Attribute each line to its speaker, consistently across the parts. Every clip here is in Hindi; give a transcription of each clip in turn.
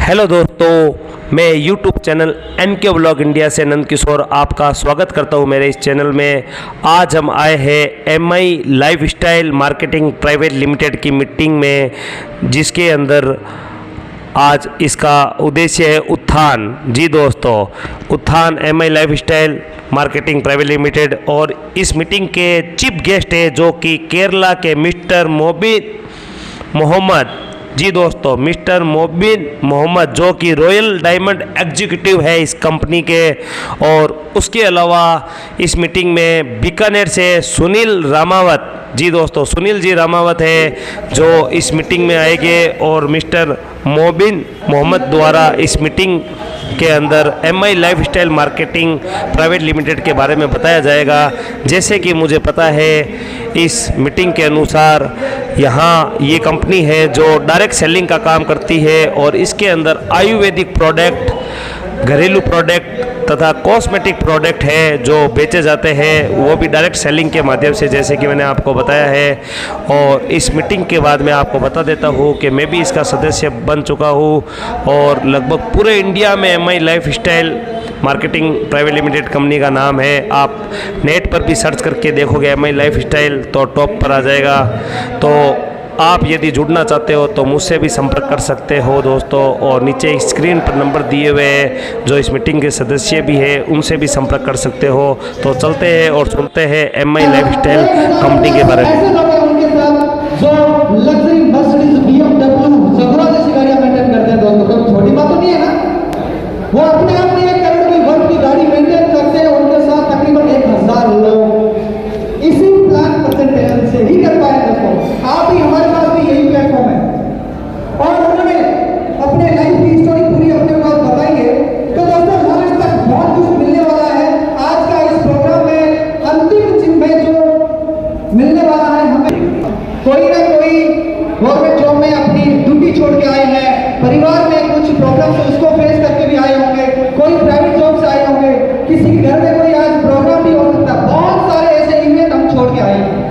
Speaker 1: हेलो दोस्तों, मैं YouTube channel NK vlog India से नंद किशोर आपका स्वागत करता हूं मेरे इस चैनल में। आज हम आए हैं MI lifestyle marketing private limited की मीटिंग में, जिसके अंदर आज इसका उद्देश्य है उत्थान। जी दोस्तों, उत्थान MI lifestyle marketing private limited. और इस मीटिंग के चीफ गेस्ट है जो कि केरला के मिस्टर मोबिन मोहम्मद। जी दोस्तों, मिस्टर मोबिन मोहम्मद जो कि रॉयल डायमंड एग्जीक्यूटिव है इस कंपनी के। और उसके अलावा इस मीटिंग में बीकानेर से सुनील रामावत, जी दोस्तों सुनील जी रामावत है जो इस मीटिंग में आएंगे। और मिस्टर मोबिन मोहम्मद द्वारा इस मीटिंग के अंदर MI lifestyle marketing private limited के बारे में बताया जाएगा। जैसे कि मुझे पता है, इस मीटिंग के अनुसार यहाँ ये कंपनी है जो डायरेक्ट सेलिंग का काम करती है और इसके अंदर आयुर्वेदिक प्रोडक्ट, घरेलू प्रोडक्ट तथा कॉस्मेटिक प्रोडक्ट है जो बेचे जाते हैं, वो भी डायरेक्ट सेलिंग के माध्यम से, जैसे कि मैंने आपको बताया है। और इस मीटिंग के बाद मैं आपको बता देता हूँ कि मैं भी इसका सदस्य बन चुका हूँ और लगभग पूरे इंडिया में MI lifestyle marketing private limited company का नाम है। आप नेट पर भी सर्च करके देखोगे MI लाइफस्टाइल तो टॉप पर आ जाएगा। तो आप यदि जुड़ना चाहते हो तो मुझसे भी संपर्क कर सकते हो दोस्तों। और नीचे स्क्रीन पर नंबर दिए हुए हैं, जो इस मीटिंग के सदस्य भी हैं उनसे भी संपर्क कर सकते हो। तो चलते हैं और सुनते हैं MI लाइफस्टाइल कंपनी के बारे में।
Speaker 2: जो लग्जरी मर्सिडीज BMW ज़बरा जैसी गाड़ियां मेंटेन करते हैं दोस्तों, कोई छोटी बात तो नहीं है ना। वो अपने आप में 1 करोड़ की वर्थ की गाड़ी मेंटेन करते हैं। उनके साथ तकरीबन 1000 लोग इसी प्लान परसेंटेज से ही कर पाए दोस्तों। आप ही, हमारे पास भी यही प्लेटफॉर्म है और उन्होंने अपने लाइफ की स्टोरी पूरी अपने पास बताएंगे। तो दोस्तों, लास्ट तक बहुत कुछ मिलने वाला है। आज का इस प्रोग्राम में अंतिम चीज में जो मिलने वाला है, हमें कोई ना कोई गवर्नमेंट जॉब में अपनी ड्यूटी छोड़ के आए हैं, परिवार में कुछ प्रॉब्लम है उसको फेस करके भी आए होंगे, कोई प्राइवेट जॉब से आए होंगे, किसी घर में कोई आज प्रोग्राम भी हो सकता है। बहुत सारे ऐसे इवेंट हम छोड़ के आए हैं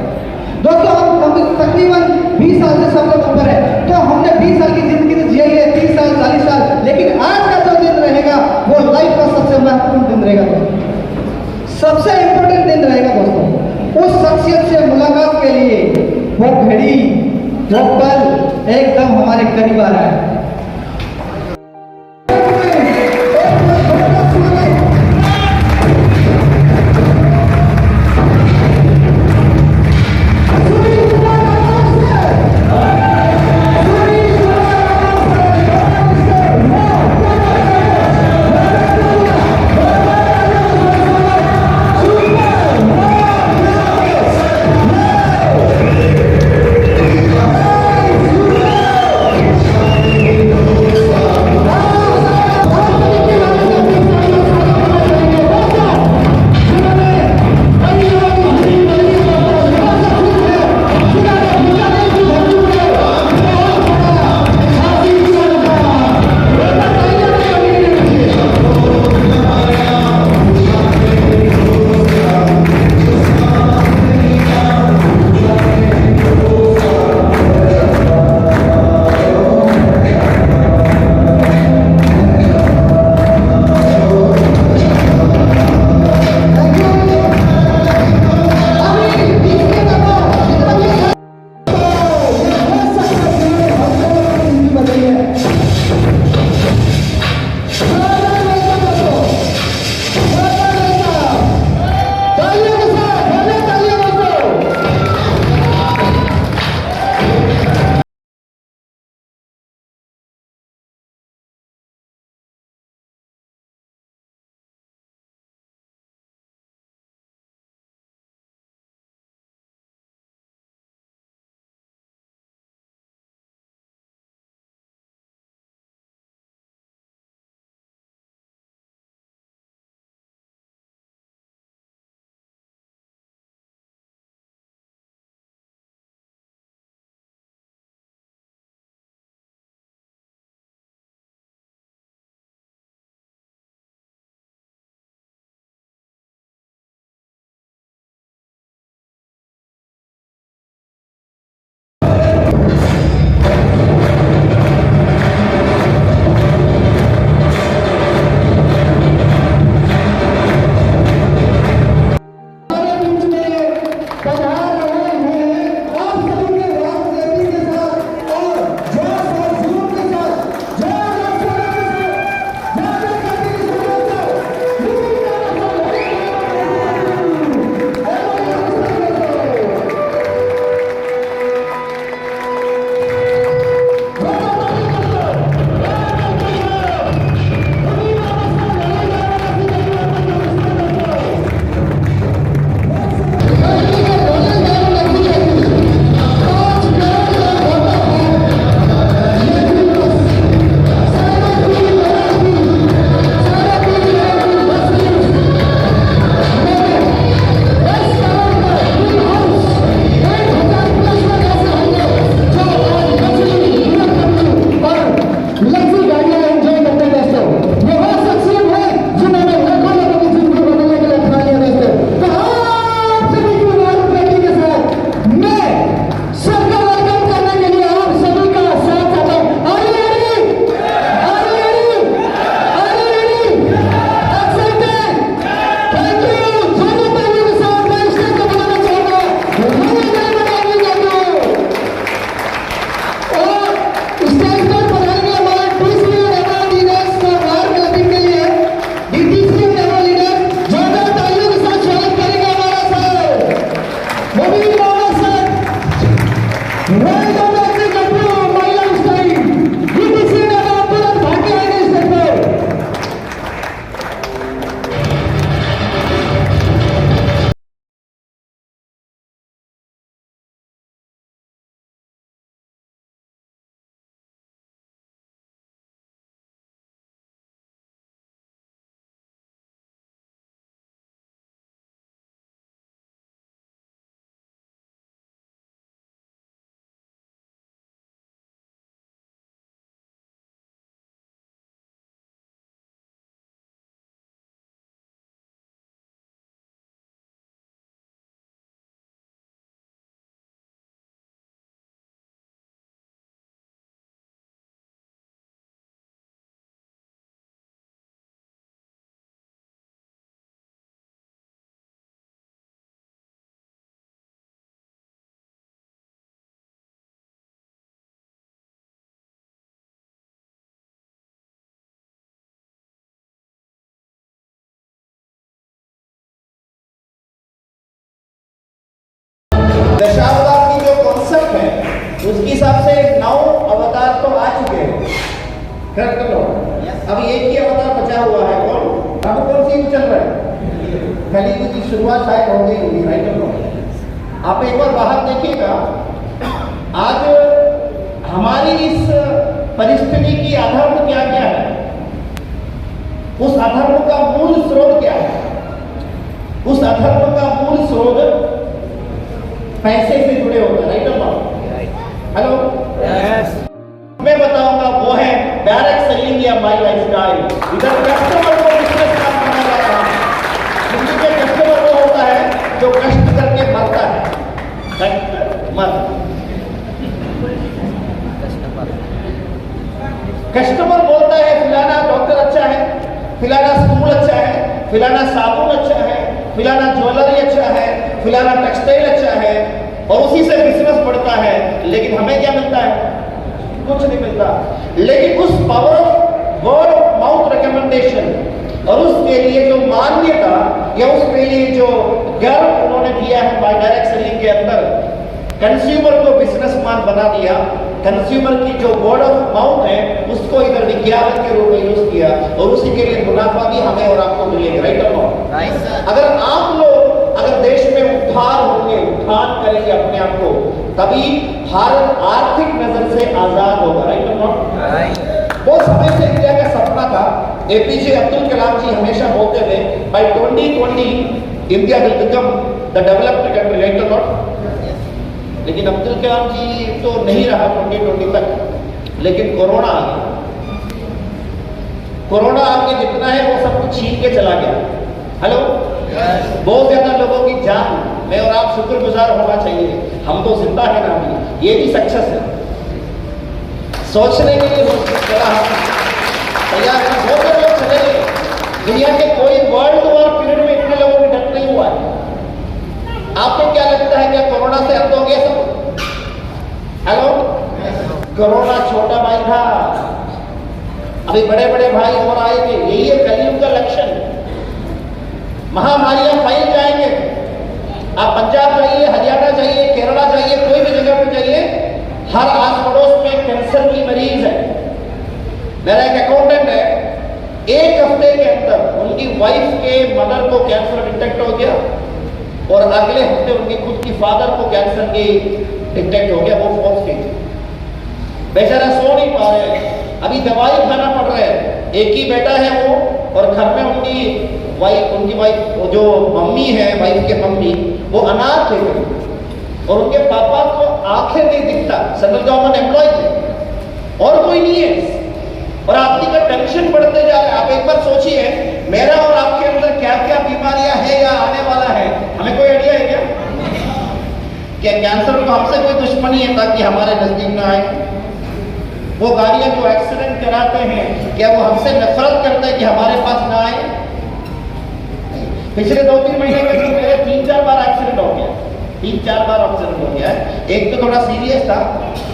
Speaker 2: दोस्तों। हम तकरीबन 20 साल से सब लोग ऊपर है, तो हमने 20 साल की जिंदगी तो जिया है, 30 साल 40 साल, लेकिन आज का जो दिन रहेगा वो लाइफ का सबसे महत्वपूर्ण दिन रहेगा दोस्तों, सबसे इंपॉर्टेंट दिन रहेगा दोस्तों। उस शख्सियत से मुलाकात के लिए वो घड़ी, वो पल एकदम हमारे करीब आ रहा है।
Speaker 3: दशावतार की जो कॉन्सेप्ट है उसके हिसाब से 9 अवतार तो आ चुके हैं। करेक्ट लो। अब एक ही अवतार बचा हुआ है, कौन? अब कौन सी चल रहा है? कलयुग की शुरुआत शायद हो गई होगी, राइट लो। आप एक बार बाहर देखिएगा, आज हमारी इस परिस्थिति की अधर्म क्या क्या है, उस अधर्म का मूल स्रोत क्या है? उस अधर्म का मूल स्रोत पैसे से जुड़े होते हैं, राइट? हेलो, मैं बताऊंगा वो है डायरेक्ट सेलिंग या माई लाइफस्टाइल। इधर कस्टमर को बिजनेस करना जाता है, क्योंकि कस्टमर वो होता है जो कष्ट करके मरता है। कस्टमर बोलता है फिलाना डॉक्टर अच्छा है, फिलाना स्कूल अच्छा है, फिलाना साबुन अच्छा है, फिलाना ज्वेलरी अच्छा है, फिलाना टेक्सटाइल अच्छा है, और उसी से बिजनेस बढ़ता है। लेकिन हमें क्या मिलता है? कुछ नहीं मिलता। लेकिन उस power of word of mouth recommendation और उसके लिए जो मान्यता या उसके लिए जो गर्व उन्होंने दिया है बाय डायरेक्ट सेलिंग के अंदर, कंज्यूमर को बिजनेसमैन बना दिया। कंज्यूमर की जो वर्ड ऑफ माउथ है उसको इधर विज्ञापन के रूप में यूज किया, और उसी के लिए मुनाफा भी हमें और आपको मिलेगा, राइट और नॉट? अगर आप लोग अगर देश में उद्धार होंगे, उत्थान करेंगे अपने आप को, तभी भारत आर्थिक नजर से आजाद होगा, राइट और नॉट? वो समय से इंडिया का सपना था। एपीजे अब्दुल कलाम जी हमेशा बोलते थे by 2020 India will become the developed country, right और नॉट? लेकिन अब्दुल कलाम जी तो नहीं रहा 2020 तक, लेकिन कोरोना आ गया। कोरोना आके जितना है वो सब कुछ छीन के चला गया। हेलो, बहुत ज्यादा लोगों की जान, मैं और आप शुक्रगुजार होना चाहिए, हम तो जिंदा है ना अभी, ये भी सक्सेस है। सोचने के लिए तैयार है, बहुत से लोग चले गए। दुनिया के कोई वर्ल्ड वॉर पीरियड में इतने लोगों की डेथ नहीं हुआ है। आपको क्या लगता है, क्या कोरोना से अंत हो गया सब? हेलो, कोरोना छोटा भाई था, अभी बड़े बड़े भाई और आएंगे। यही है कलयुग का लक्षण। महामारियां फैल जाएंगे। आप पंजाब जाइए, हरियाणा जाइए, केरला जाइए, कोई भी जगह पे जाइए, हर आस पड़ोस में कैंसर की मरीज है। मेरा एक अकाउंटेंट है, एक हफ्ते के अंदर उनकी वाइफ के मदर को कैंसर डिटेक्ट हो गया, और अगले हफ्ते उनकी खुद की फादर को कैंसर की डिटेक्ट हो गया, वो फोर्थ स्टेज। बेचारा सो नहीं पा रहे, अभी दवाई खाना पड़ रहा है। एक ही बेटा है वो, और घर में उनकी वाइफ जो मम्मी है, वाइफ के मम्मी, वो अनाथ थे, और उनके पापा को आंखें नहीं दिखता, सेंट्रल गवर्नमेंट एम्प्लॉय थे, और कोई नहीं है। और आपकी का टेंशन बढ़ते जा रहा है। आप एक बार सोचिए, मेरा और आपके अंदर क्या क्या बीमारियां है या आने वाला है, हमें कोई आइडिया है क्या? क्या कैंसर को हमसे कोई दुश्मनी है ताकि हमारे नजदीक ना आए? वो गाड़ियां जो एक्सीडेंट कराते हैं, क्या वो हमसे नफरत करते हैं कि हमारे पास ना आए? पिछले 2-3 महीने के अंदर मेरे 3-4 बार एक्सीडेंट हो गया, 3-4 बार एक्सीडेंट हो गया है। एक तो थोड़ा सीरियस था,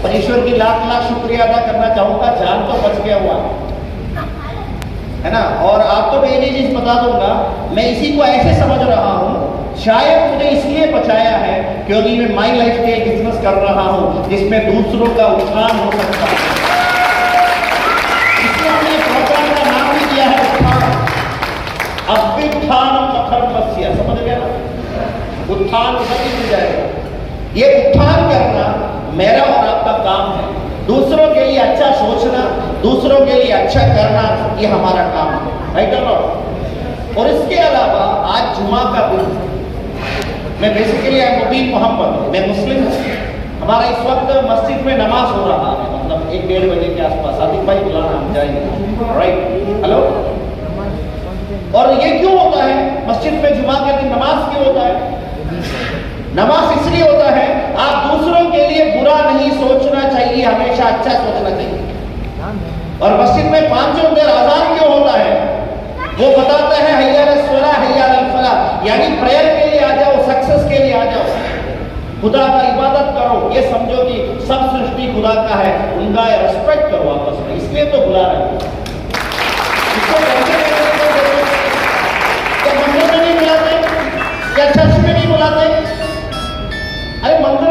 Speaker 3: पर ईश्वर की लाख लाख शुक्रिया अदा करना चाहूंगा, जान तो बच गया हुआ है ना। और आपको मैं ये चीज बता दूंगा, मैं इसी को ऐसे समझ रहा हूँ, शायद मुझे इसलिए बचाया है क्योंकि मैं माई लाइफस्टाइल बिजनेस कर रहा हूँ जिसमें दूसरों का उत्थान हो सकता है। इसलिए हमने प्रोग्राम का नाम भी दिया है उत्थान। अभ्युत्थान मस्य, समझ गया ना? उत्थान उधर ही मिल जाएगा। ये उत्थान करना मेरा और आपका काम है। दूसरों के लिए अच्छा सोचना, दूसरों के लिए अच्छा करना, ये हमारा काम है, राइट और नॉट? और इसके अलावा आज जुमा का दिन, मैं बेसिकली मुबीन मोहम्मद, मैं मुस्लिम हूँ। हमारा इस वक्त मस्जिद में नमाज हो रहा है, मतलब 1-1:30 बजे के आसपास। आदिक भाई बुलाना, हम जाएंगे, राइट? हेलो। और ये क्यों होता है मस्जिद में जुमा के दिन नमाज क्यों होता है? नमाज इसलिए होता है, आप दूसरों के लिए बुरा नहीं सोचना चाहिए, हमेशा अच्छा सोचना चाहिए। और मस्जिद में 5 देर अजान क्यों होता है? वो बताता है हैया अल सलाह हैया अल फलाह, यानी प्रेयर के लिए आ जाओ, सक्सेस के लिए आ जाओ, खुदा का इबादत करो। ये समझो कि सब सृष्टि खुदा का है, उनका रेस्पेक्ट करो आपस में, इसलिए तो बुला रहे हैं। मंदिर में नहीं बुलाते, क्या चर्च में नहीं बुलाते? अरे मंदिर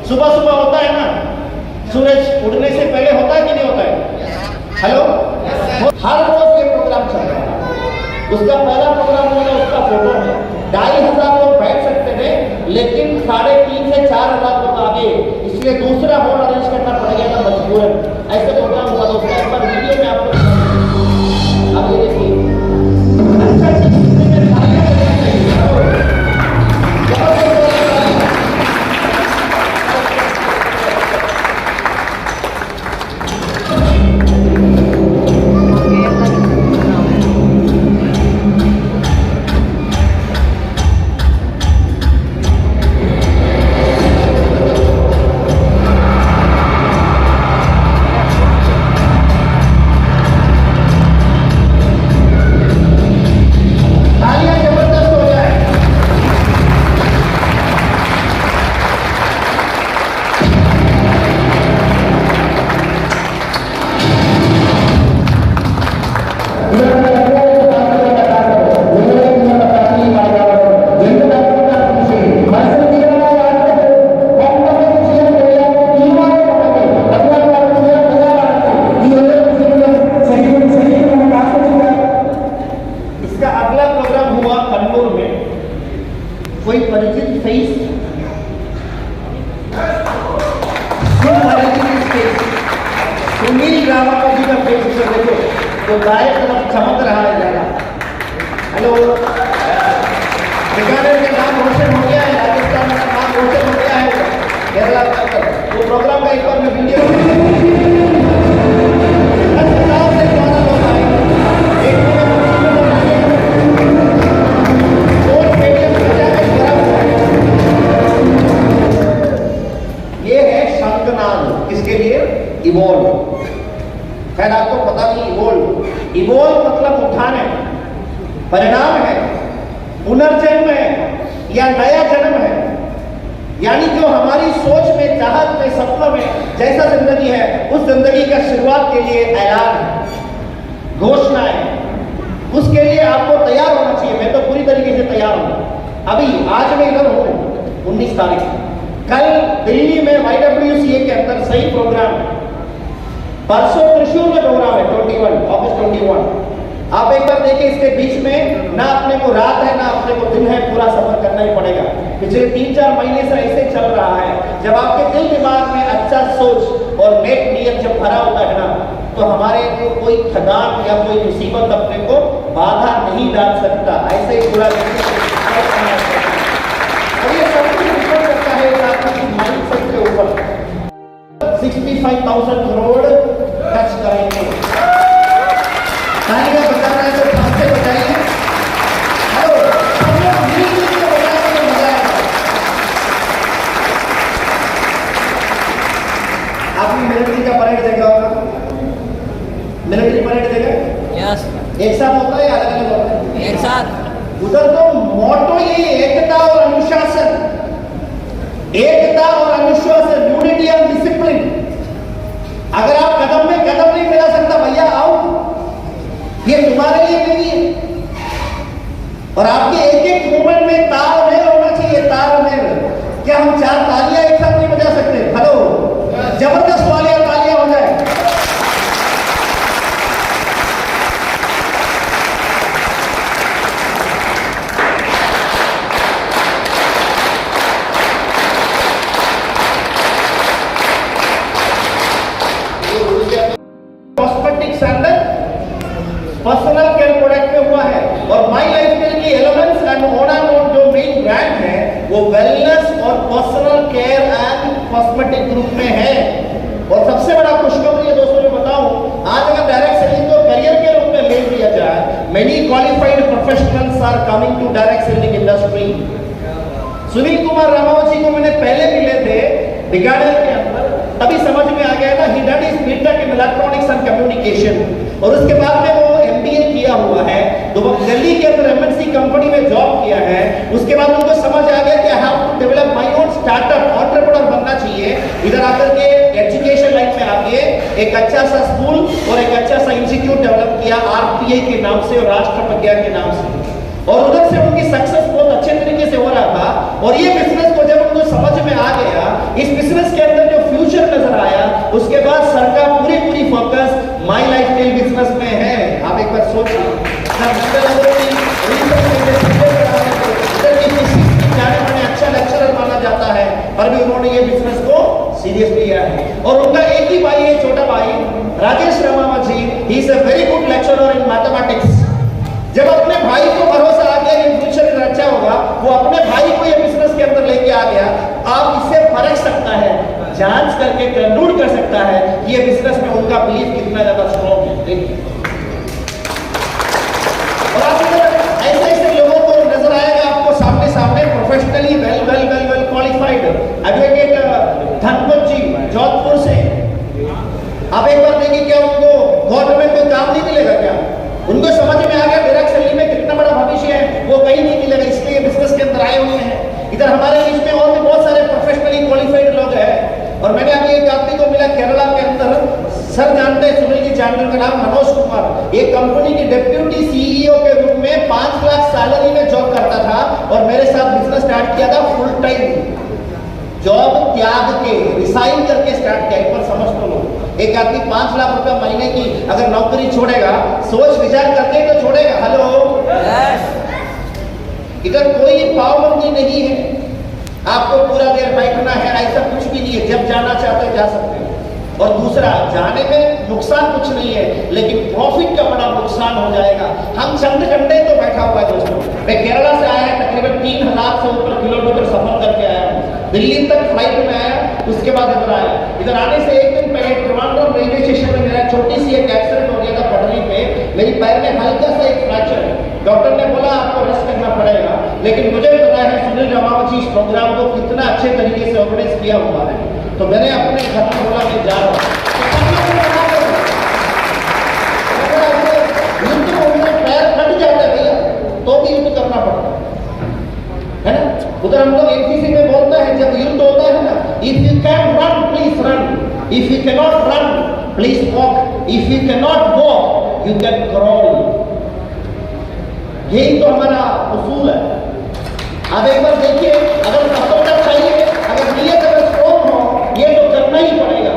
Speaker 3: सुबह सुबह होता है ना, सूरज उड़ने से पहले होता है कि नहीं होता है? हेलो, हर रोज ये प्रोग्राम चल रहा है। उसका पहला प्रोग्राम होगा, उसका फोटो है। 2500 लोग बैठ सकते थे, लेकिन 3,500 से 4,000 लोग आ गए, इसलिए दूसरा हॉल अरेंज करना पड़ गया था मजबूरन। ऐसे प्रोग्राम हुआ। तो उसका एक बार वीडियो में आपको आप ये देखिए, अच्छा कोई परिचित फेस, सुनील रावत जी का फेस देखो, तो दाएं तरफ चमक रहा है ज्यादा। हेलो, बीकानेर का नाम रोशन हो गया है, राजस्थान का नाम रोशन हो गया है, केरला का। तो प्रोग्राम का एक बार मैं वीडियो इवोल्व, शायद आपको पता नहीं। इवोल्व मतलब उठाने, परिणाम है, पुनर्जन्म है या नया जन्म है। यानी जो हमारी सोच में, चाहत में, सपनों में जैसा जिंदगी है, उस जिंदगी का शुरुआत के लिए ऐलान है, घोषणा है। उसके लिए आपको तैयार होना चाहिए। मैं तो पूरी तरीके से तैयार हूं। अभी आज मैं इधर हूं 19 तारीख, कल दिल्ली में YWCA के अंदर सही प्रोग्राम है, परसों त्रिशूर में प्रोग्राम है 21 अगस्त। आप एक बार देखिए, इसके बीच में ना अपने को रात है ना अपने को दिन है, पूरा सफर करना ही पड़ेगा। पिछले 3-4 महीने से ऐसे चल रहा है। जब आपके दिल दिमाग में अच्छा सोच और नेक नियत जब भरा होता है ना, तो हमारे को कोई थकान या कोई मुसीबत अपने को बाधा नहीं डाल सकता। ऐसे ही पूरा ये सब कुछ डिपेंड करता है आपकी माइंडसेट के ऊपर। 65,000 करोड़ टच करेंगे। तालियां बजाना है तो हम से बजाइए। हेलो, हम लोग मिलजुल के बजाएंगे तो मजा आएगा। आपने मिलिट्री का परेड देखा होगा, मिलिट्री परेड देखा?
Speaker 4: यस।
Speaker 3: एक साथ होता है या अलग अलग होता है?
Speaker 4: एक साथ।
Speaker 3: उधर तो मोटो ये एकता और अनुशासन, एकता और अनुशासन, यूनिटी एंड डिसिप्लिन। अगर आप कदम में कदम नहीं मिला सकता, भैया आओ, ये तुम्हारे लिए नहीं है। और आपके एक एक मूवमेंट में तालमेल होना चाहिए, तालमेल। क्या हम 4 तालियां एक साथ नहीं बजा सकते? हेलो, जबरदस्त वाली तालियां हो जाए। कॉस्मेटिक्स अंदर पर्सनल केयर प्रोडक्ट में हुआ है, और माई लाइफस्टाइल की एलिमेंट्स एंड ओना नोट जो मेन ब्रांड है, वो वेलनेस और personal care and cosmetic group में है। और सबसे बड़ा खुशखबरी है दोस्तों, मैं बताऊं, आज अगर डायरेक्ट सेलिंग को करियर के रूप में ले लिया जाए, many qualified professionals are coming to direct selling industry. Sunil Kumar Ramawat ji को मैंने पहले मिले थे बीकानेर के अंदर, तभी समझ में आ गया ना, he did his BTech in electronics and communication, और उसके बाद में वो MBA किया हुआ है, तो वो दिल्ली के अंदर MNC कंपनी में जॉब किया है। उसके बाद उनको समझ आ गया कि how to develop my own startup, entrepreneur बनना चाहिए। इधर आकर के एजुकेशन लाइन में आके एक अच्छा सा स्कूल और एक अच्छा सा इंस्टीट्यूट डेवलप किया RPI के नाम से और राष्ट्र प्रज्ञा के नाम से, और उधर से उनकी सक्सेस बहुत अच्छे तरीके से हो रहा था। और ये बिजनेस को जब उनको समझ में आ गया, इस बिजनेस ही भाई है, छोटा भाई Rajesh Ramawat ji, he is a very good lecturer in mathematics. जब अपने भाई को भरोसा आ गया कि फ्यूचर अच्छा होगा, वो अपने भाई को ये बिजनेस के अंदर लेके आ गया। आप इससे परख सकता है, जांच करके कंक्लूड कर सकता है कि ये बिजनेस में उनका बिलीफ कितना ज्यादा स्ट्रॉन्ग है। देखिए, और आप ऐसे ऐसे लोगों को नजर आएगा आपको सामने सामने, professionally well well well well qualified advocate Dhanpat ji Jodhpur से। आप एक बार देखिए, क्या उनको कोर्ट में कोई काम नहीं मिलेगा क्या? उनको समझ में आ गया डायरेक्ट सेलिंग में कितना बड़ा भविष्य है, वो कहीं नहीं मिलेगा, इसलिए बिजनेस के अंदर आए हुए हैं। इधर हमारे बीच में और भी बहुत सारे प्रोफेशनली क्वालिफाइड लोग हैं। और मैंने अभी एक आदमी को मिला केरला के अंदर, सर जानते हैं, सुनील जी जानते हैं, उनका नाम मनोज कुमार। एक कंपनी की डिप्टी सीईओ के रूप में 5 लाख सैलरी में जॉब करता था और मेरे साथ बिजनेस स्टार्ट किया था फुल टाइम जॉब त्याग के, रिसाइन करके स्टार्ट किया। एक बार समझ तो लो, एक आदमी 5 लाख रुपए महीने की अगर नौकरी छोड़ेगा, सोच विचार करके तो छोड़ेगा। हेलो, इधर कोई पाबंदी नहीं है, आपको पूरा देर बैठना है, ऐसा कुछ भी नहीं है। जब जाना चाहते जा सकते हैं। और दूसरा, जाने में नुकसान कुछ नहीं है, लेकिन प्रॉफिट का बड़ा नुकसान हो जाएगा। हम चंद घंटे तो बैठा हुआ है दोस्तों। मैं केरला से आया, तकरीबन 3000 से ऊपर किलोमीटर सफर करके आया हूँ। दिल्ली तक फ्लाइट में आया, उसके बाद इधर आया। इधर आने से एक दिन पहले त्रिवेंद्रम रेलवे स्टेशन में मेरा छोटी सी एक एक्सीडेंट हो गया था पटरी पे। मेरी पैर में हल्का सा एक फ्रैक्चर है। डॉक्टर ने बोला आपको रेस्ट करना पड़ेगा, लेकिन मुझे पता है सुनील रमावत जी इस प्रोग्राम को कितना अच्छे तरीके से ऑर्गेनाइज किया हुआ है। तो मैंने अपने घर में बोला मैं जा रहा हूँ, पैर फट जाता है भैया, तो भी युद्ध करना पड़ता है ना। उधर हम लोग एनसीसी में बोलता है, जब युद्ध होता है ना, if you can run please run, if you can not run please walk, if you can not walk you can crawl. यही तो हमारा उसूल है। अब एक बार देखिए, अगर सफलता चाहिए, अगर नीयत अगर स्ट्रॉन्ग हो, ये तो करना ही पड़ेगा,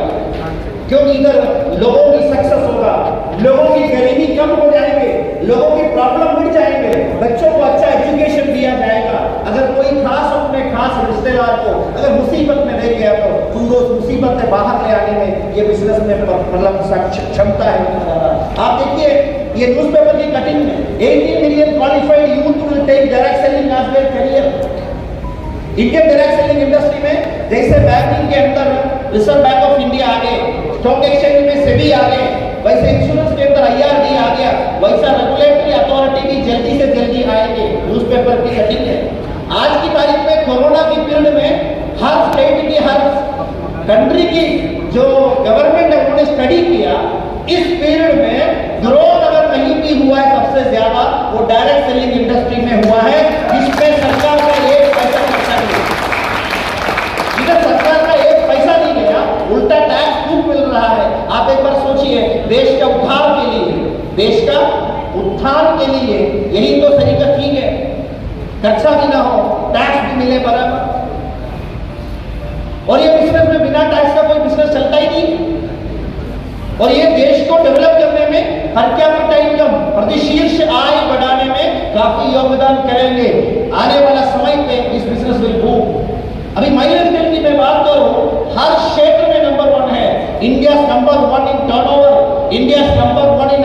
Speaker 3: क्योंकि इधर लोगों की सक्सेस होगा, लोगों की गरीबी कम हो जाएंगे, लोगों की प्रॉब्लम मिट जाएंगे, बच्चों को अच्छा एजुकेशन दिया जाएगा। अगर कोई खास अपने खास रिश्तेदार को अगर मुसीबत में ले गया, तो उनको उस मुसीबत से बाहर ले आने में ये बिजनेस में मतलब क्षमता है। आप देखिए, ये न्यूज़पेपर की कटिंग में 18 million qualified youth will take direct selling as their career. Indian direct selling industry में जैसे बैंकिंग के अंदर रिजर्व बैंक ऑफ इंडिया आ गए, स्टॉक एक्सचेंज में सेबी आ गए, वैसे इंश्योरेंस के अंदर IRD आ गया, वैसा रेगुलेटरी अथॉरिटी भी जल्दी से जल्दी आएंगे। न्यूज़पेपर की कटिंग है। आज की तारीख में कोरोना की पीरियड में हर स्टेट की, हर कंट्री की जो गवर्नमेंट है उन्होंने स्टडी किया, इस पीरियड में ग्रोथ अगर कहीं भी हुआ है सबसे ज्यादा वो डायरेक्ट सेलिंग इंडस्ट्री में हुआ है, जिसमें सरकार का एक पैसा खर्चा नहीं। इधर सरकार का एक पैसा नहीं गया, उल्टा टैक्स खूब मिल रहा है। आप एक बार सोचिए, देश का उद्धार के लिए, देश का उत्थान के लिए यही तो तरीका ठीक है, खर्चा भी ना हो, टैक्स भी मिले बराबर। और ये बिजनेस में बिना टैक्स का कोई बिजनेस चलता ही नहीं। और ये देश को डेवलप करने में, हर कैपिटा इनकम, प्रतिशीर्ष आय बढ़ाने में काफी योगदान करेंगे। आने वाला समय पे इस बिजनेस विल बूम। अभी माइलेज की मैं बात करूं, हर क्षेत्र में नंबर 1 है। इंडिया नंबर 1 इन टर्नओवर, इंडिया नंबर 1 इन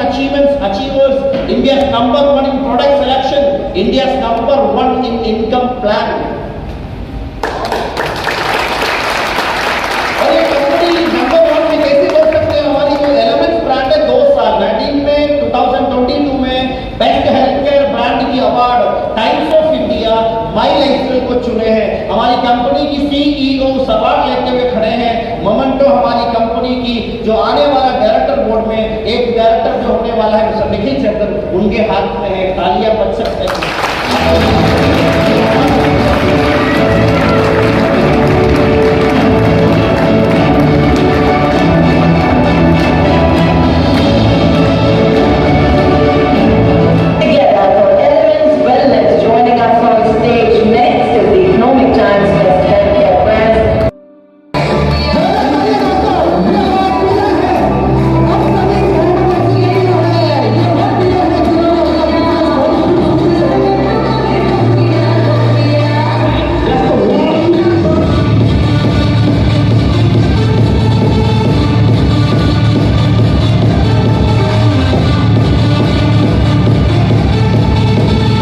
Speaker 3: अचीवर्स, इंडिया नंबर 1 इन प्रोडक्ट सिलेक्शन, इंडिया नंबर 1 इन इनकम प्लान। और ये कंपनी नंबर 1 में कैसे बोल सकते हैं? हमारी जो एलिमेंट्स ब्रांड है 2 साल 2022 में बेस्ट हेल्थ केयर ब्रांड की award times of India my lifestyle को चुने हैं। हमारी कंपनी की CEO अवार्ड लेते हुए खड़े हैं। मोमेंटो हमारी कंपनी की जो आने वाला डायरेक्टर बोर्ड में एक डायरेक्टर जो होने वाला है मिस्टर निखिल चंद्र, उनके हाथ में है। तालियां बज सकते हैं।